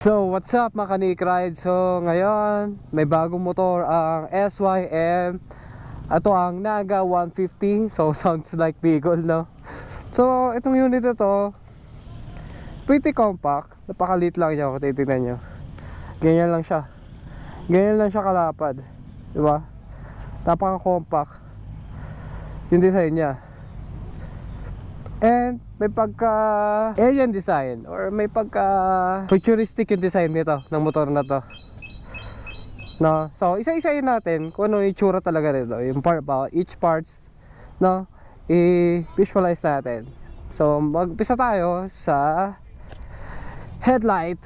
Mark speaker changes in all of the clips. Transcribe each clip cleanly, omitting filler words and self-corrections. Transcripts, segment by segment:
Speaker 1: So what's up mga Kanik Ride? So ngayon may bagong motor ang SYM. Ito ang Naga 150. So sounds like Beagle, no? So itong unit na to pretty compact. Napakalit lang siya kung titignan nyo. Ganyan lang siya. Ganyan lang siya kalapad, diba? Napaka compact yung design niya. And may pagka alien design or may pagka futuristic yung design nito ng motor na to, no? So isa-isayin natin kung ano yung itsura talaga nito, yung each parts, no? I-visualize natin. So mag-umpisa tayo sa headlight.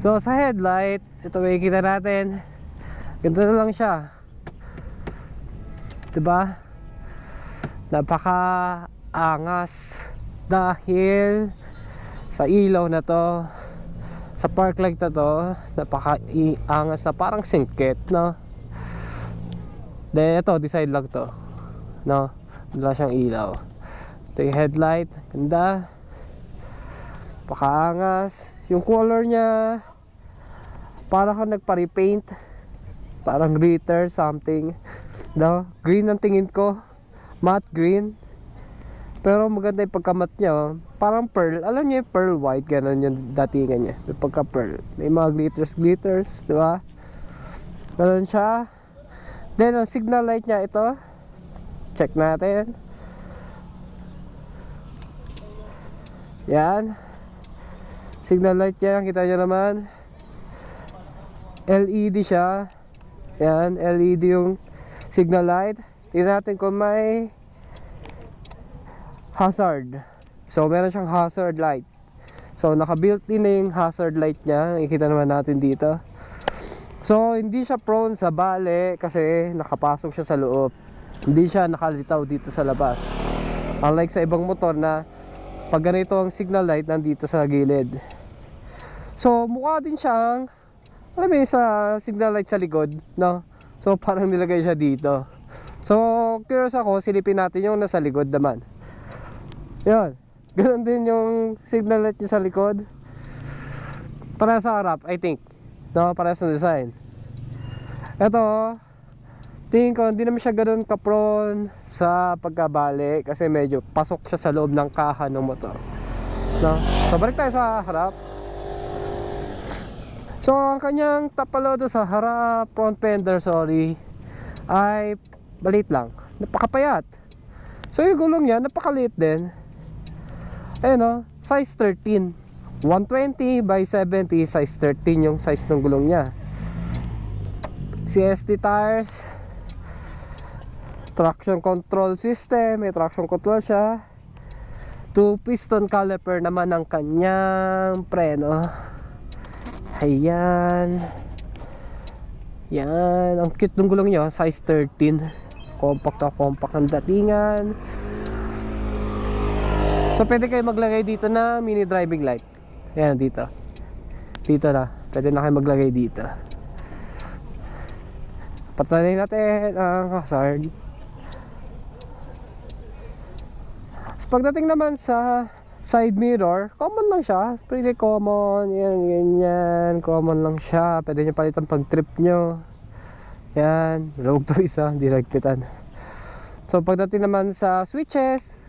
Speaker 1: So sa headlight, ito makikita natin, ganito na lang siya, diba? Napaka angas dahil sa ilaw na to, sa park light na to, napaka-angas na parang singkit, no? Then ito, design lang to, no? Wala siyang ilaw. Ito yung headlight, ganda, napaka-angas. Yung color niya parang kang nagpa-repaint, parang glitter something, no? Green ang tingin ko, matte green. Pero maganda yung pagkamat niya, oh. Parang pearl. Alam niyo yung pearl white, ganun yung datingan niya. May pagka pearl. May mga glitters, di ba? Ganun siya. Then ang signal light niya ito. Check natin. Yan. Signal light niya, kita niyo naman. LED siya. Yan, LED yung signal light. Tingnan natin kung may hazard. So meron siyang hazard light. So naka-built in na yung hazard light niya. Nakikita naman natin dito. So hindi siya prone sa bale kasi nakapasok siya sa loob. Hindi siya nakalitaw dito sa labas. Unlike sa ibang motor na pag ganito ang signal light nandito sa gilid. So mukha din siyang, alam mo sa signal light sa likod, no? So parang nilagay siya dito. So curious ako, silipin natin yung nasa likod naman. Yun, ganun din yung signal light niya sa likod. Para sa harap, I think, no? Para sa design. Ito, tingin ko hindi naman siya ganun ka-prone sa pagkabali kasi medyo pasok siya sa loob ng kaha ng motor, no? So balik tayo sa harap. So ang kanyang tapalodo sa harap, front fender, sorry, ay balit lang, napakapayat. So yung gulong niya napakaliit din. Ayun, no? Size 13, 120 by 70, size 13 yung size ng gulong niya. CST tires, traction control system, may traction control siya. 2 piston caliper naman ang kanyang preno. Ayan. Yan, ang cute ng gulong niya, size 13. Compact na compact ang datingan. So pwede kayo maglagay dito na mini driving light. Ayan, dito. Dito na, pwede na kayo maglagay dito. Patayin natin ang hazard. So pagdating naman sa side mirror, common lang siya. Pretty common. Yan, ganyan. Common lang siya. Pwede nyo palitan pag trip nyo. Yan, log to isa, hindi nagpitan. So pagdating naman sa switches,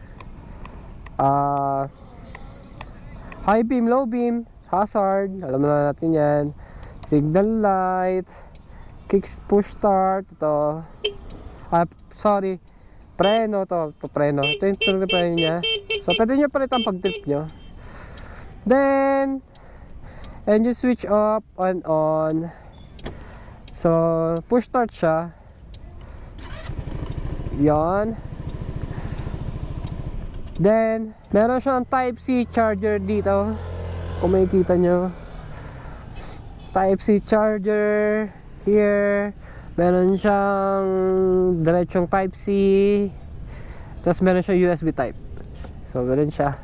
Speaker 1: high beam, low beam, hazard, alam na natin yan. Signal light, kick push start, ito, sorry, preno, to preno, ito yung preno nya. So pwede nyo palitan pag trip nyo. Then engine switch up and on. So push start siya. Yan. Then meron siyang type C charger dito, kung makikita nyo. Type C charger here. Meron siyang diretsong type C, tapos meron siyang USB type. So meron siya.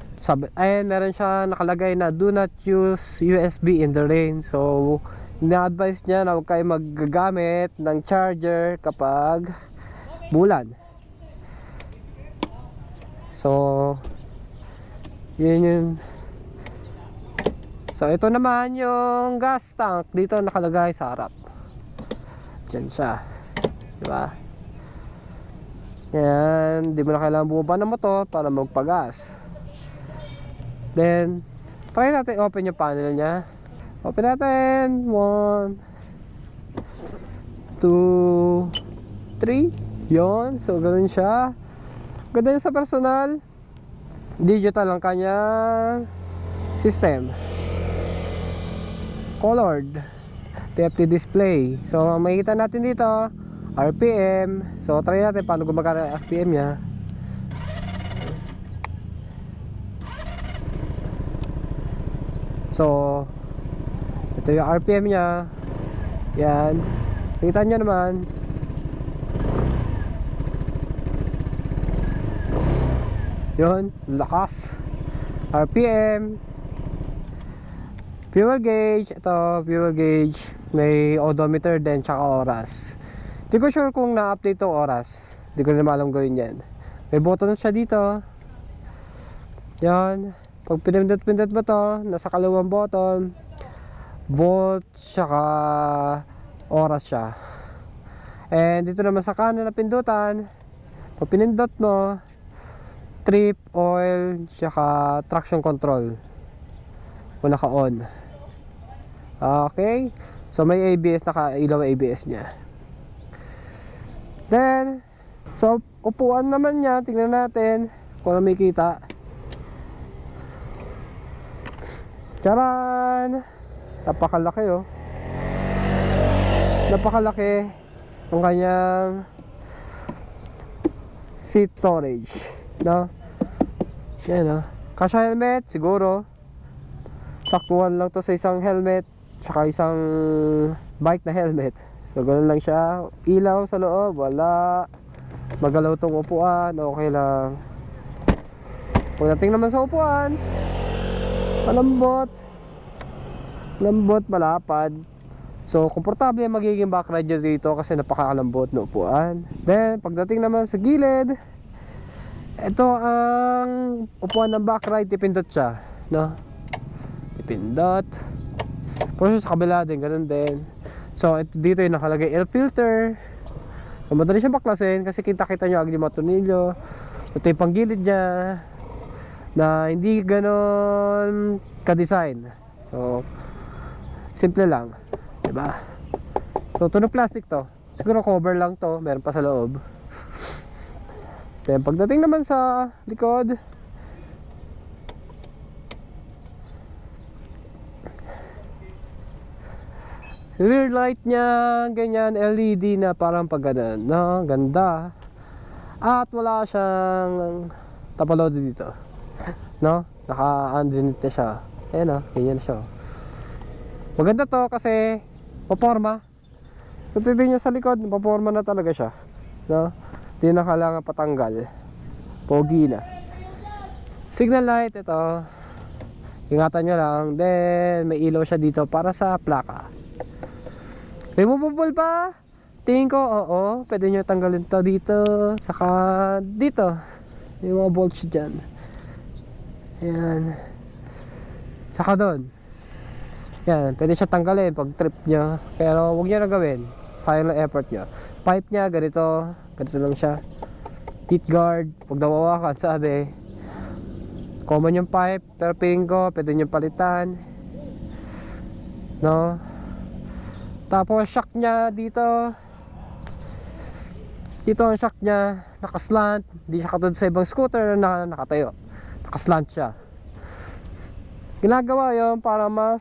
Speaker 1: Ayan, meron siya nakalagay na do not use USB in the rain. So ina-advise niya na huwag kayo maggagamit ng charger kapag bulan. So yun yun. So ito naman yung gas tank, dito nakalagay sa harap. Diyan siya, diba? Yan, di mo na kailangan bumaba ng motor para magpagas. Then try natin open yung panel nya. Open natin. 1 2 3. Yon, so ganoon siya. Ganda yun sa personal. Digital ang kanyang system, colored TFT display. So makikita natin dito RPM. So try natin paano gumagana ang RPM nya. So ito yung RPM nya. Yan, makikita nyo naman. Yun, lakas. RPM. Fuel gauge. Ito, fuel gauge. May odometer din, tsaka oras. Di ko sure kung na-update tong oras. Di ko naman alam gawin yan. May button siya dito. Yan. Pag pinindot-pindot mo to, nasa kalawang button, volt, tsaka oras siya. And dito naman sa kanan na pindutan, pag pinindot mo, trip, oil, tsaka traction control kung naka-on. Okay, so may ABS, naka-ilaw ABS nya. Then so upuan naman nya, tingnan natin kung ano may kita. Charan! Napakalaki oh. Napakalaki ang kanyang seat storage, no? Yan oh. Kasha helmet siguro. Saktuhan lang to sa isang helmet tsaka isang bike na helmet. So ganoon lang siya. Ilaw sa loob, wala. Magalaw tong upuan, okay lang. Pagdating naman sa upuan, malambot, lambot, malapad. So komportable yung magiging backride nyo dito kasi napakalambot na upuan. Then pagdating naman sa gilid, ito ang upuan ng backride, tipindot siya, no? Tipindot. Pero sa kabila din, ganun din. So ito, dito yung nakalagay air filter. So madali siya baklasin kasi kita-kita nyo agad yung mga tornilyo. Ito yung panggilid nya na hindi ganon ka-design. So simple lang, diba? So tunog plastic to. Siguro cover lang to, meron pa sa loob. Then pagdating naman sa likod, rear light nya, ganyan, LED na parang pag ganun, no? Ganda. At wala siyang tapaload dito, no? Naka-underneath na siya. Ayan o, ganyan siya. Maganda to kasi paporma. Kung titignan nyo sa likod, paporma na talaga siya, no? Hindi na kailangan patanggal. Pogi na. Signal light, ito. Ingatan nyo lang. Then may ilaw siya dito para sa plaka. Removable pa? Tingin ko, oo. Pwede nyo tanggalin to dito. Saka dito. May mga bolts dyan. Ayan. Saka doon. Yan. Pwede siya tanggalin pag trip nyo. Pero huwag nyo na gawin. Sayang lang effort nyo. Pipe nya, ganito. Ganito lang siya. Heat guard. Pag nawawakan, sabi. Common yung pipe. Pero pingin ko, pwede nyo palitan. No? Tapos shock nya dito. Dito ang shock nya, nakaslant. Hindi siya katulad sa ibang scooter na nakatayo. Nakaslant siya. Ginagawa yon para mas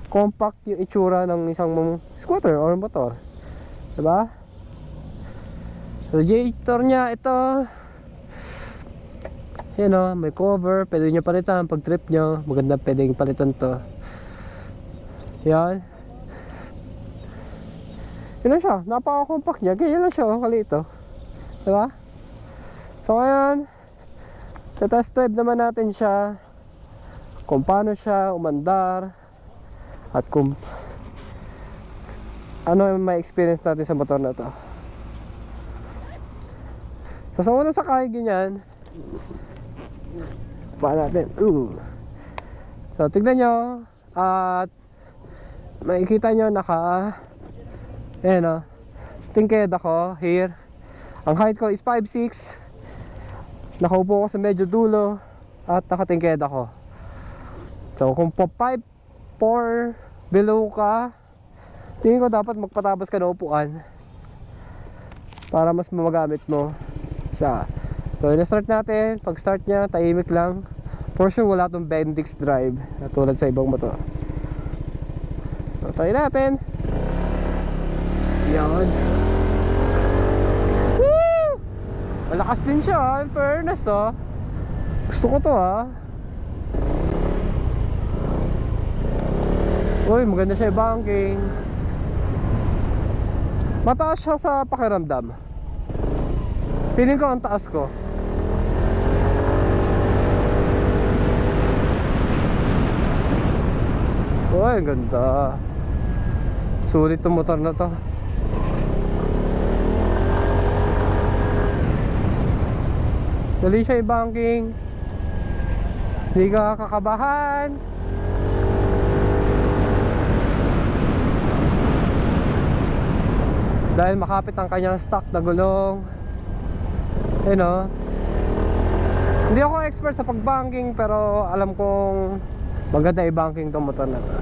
Speaker 1: compact yung itsura ng isang scooter or motor, diba? Radiator nya ito. Yan o, may cover. Pwede nyo palitan pag trip nyo. Maganda pwedeng palitan to. Yan. Yan lang siya, napaka-compact niya. Ganyan lang siya, kalito, diba? So ngayon, test drive naman natin siya, kung paano siya umandar, at kung ano yung may experience natin sa motor na to. So sa unang sakay, ganyan pa natin. So tignan nyo, At makikita nyo tingked ako here. Ang height ko is 5'6". Nakaupo ako sa medyo dulo at nakatingked ako. So kung 5'4" below ka, tingin ko dapat magpatabas ka ng upuan para mas magamit mo siya. So ina-start natin. Pag start nya, tahimik lang. For sure wala tong Bendix drive na tulad sa ibang motor. So try natin. Yan. Woo! Malakas din siya, in fairness Gusto ko to Uy, maganda siya yung banking. Mataas siya sa pakiramdam. Feeling ko ang taas ko. Uy, ang ganda. Sulit tong motor na to. Dali siya i-banking. Hindi ka kakabahan. Dahil makapit ang kanyang stock na gulong. Hindi ako expert sa pag-banking, pero alam kong maganda i-banking tong motor na to.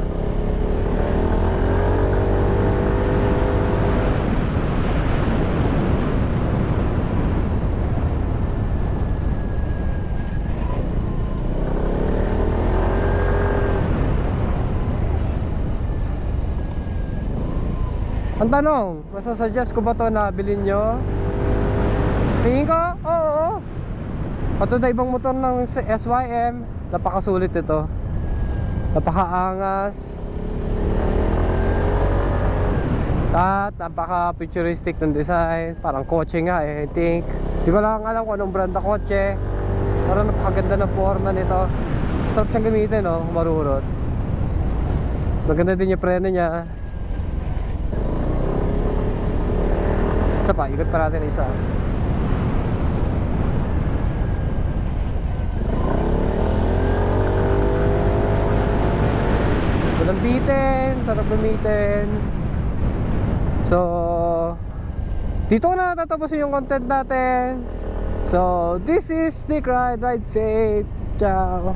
Speaker 1: Ang tanong, masasuggest ko ba to na bilhin nyo? Tingin ko, oo. Patod na ibang motor ng SYM, napakasulit ito. Napakaangas. At napaka-futuristic ng design. Parang kotse nga I think. Di ko lang alam kung anong brand na kotse. Pero napakaganda ng forma nito. Sarap siyang gamitin, marurot. Maganda din yung preno niya. Isa pa, ikot pa natin isa. Walang bitin, sarap gamitin. So, dito na tatapusin yung content natin. So, this is Nick Ride. Ride safe. Ciao.